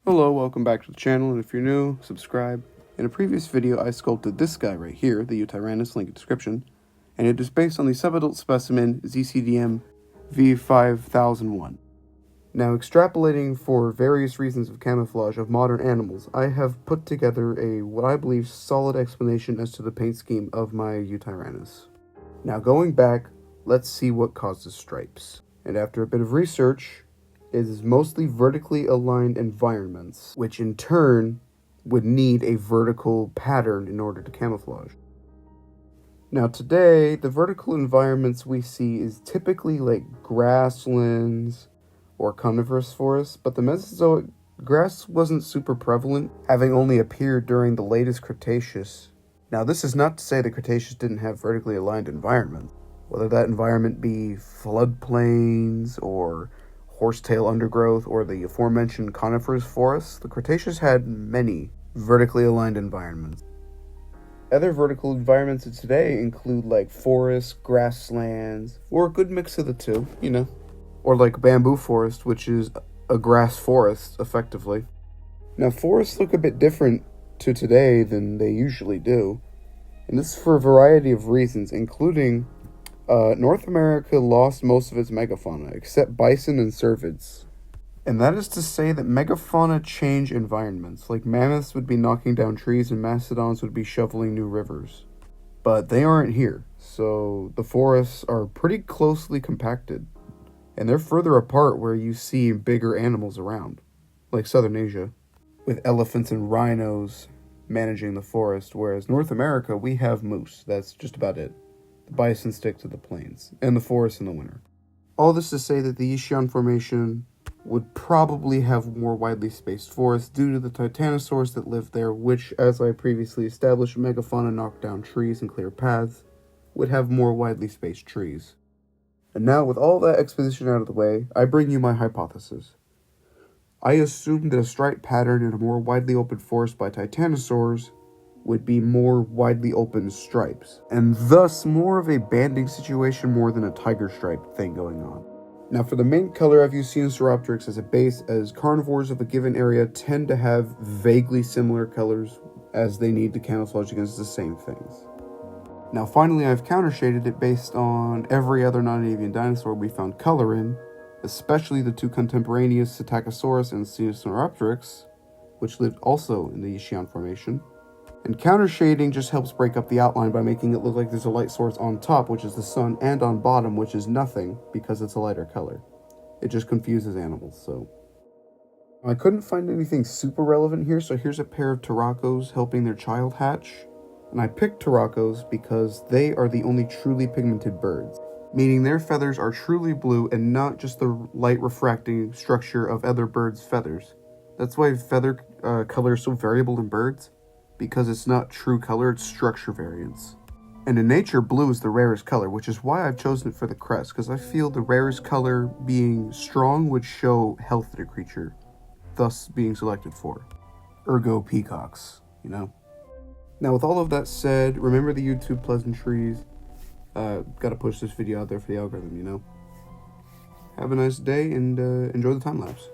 Hello, welcome back to the channel, and if you're new, subscribe. In a previous video, I sculpted this guy right here, the Yutyrannus, link in description, and it is based on the subadult specimen ZCDM V5001. Now, extrapolating for various reasons of camouflage of modern animals, I have put together what I believe solid explanation as to the paint scheme of my Yutyrannus. Now, going back, let's see what causes stripes. And after a bit of research, it is mostly vertically aligned environments, which in turn would need a vertical pattern in order to camouflage. Now today, the vertical environments we see is typically like grasslands or coniferous forests, but the Mesozoic grass wasn't super prevalent, having only appeared during the latest Cretaceous. Now this is not to say the Cretaceous didn't have vertically aligned environments, whether that environment be floodplains or horsetail undergrowth, or the aforementioned coniferous forests. The Cretaceous had many vertically aligned environments. Other vertical environments of today include like forests, grasslands, or a good mix of the two, or like bamboo forest, which is a grass forest, effectively. Now, forests look a bit different to today than they usually do, and this is for a variety of reasons, including North America lost most of its megafauna, except bison and cervids. And that is to say that megafauna change environments, like mammoths would be knocking down trees and mastodons would be shoveling new rivers. But they aren't here, so the forests are pretty closely compacted, and they're further apart where you see bigger animals around, like Southern Asia, with elephants and rhinos managing the forest, whereas North America, we have moose. That's just about it. The bison stick to the plains, and the forest in the winter. All this to say that the Yutyrannus Formation would probably have more widely spaced forests due to the Titanosaurs that lived there, which, as I previously established, megafauna knocked down trees and clear paths, would have more widely spaced trees. And now, with all that exposition out of the way, I bring you my hypothesis. I assume that a stripe pattern in a more widely open forest by Titanosaurs would be more widely open stripes, and thus more of a banding situation more than a tiger stripe thing going on. Now for the main color, I've used Sinosauropteryx as a base, as carnivores of a given area tend to have vaguely similar colors as they need to camouflage against the same things. Now finally, I've countershaded it based on every other non-avian dinosaur we found color in, especially the two contemporaneous Psittacosaurus and Sinosauropteryx, which lived also in the Yutyrannus Formation. And counter shading just helps break up the outline by making it look like there's a light source on top, which is the sun, and on bottom, which is nothing, because it's a lighter color. It just confuses animals, so. I couldn't find anything super relevant here, so here's a pair of Turacos helping their child hatch. And I picked Turacos because they are the only truly pigmented birds, meaning their feathers are truly blue and not just the light refracting structure of other birds' feathers. That's why feather color is so variable in birds, because it's not true color, it's structure variance. And in nature, blue is the rarest color, which is why I've chosen it for the crest, because I feel the rarest color being strong would show health to the creature, thus being selected for. Ergo peacocks, Now with all of that said, remember the YouTube pleasantries. Gotta push this video out there for the algorithm, Have a nice day and enjoy the time lapse.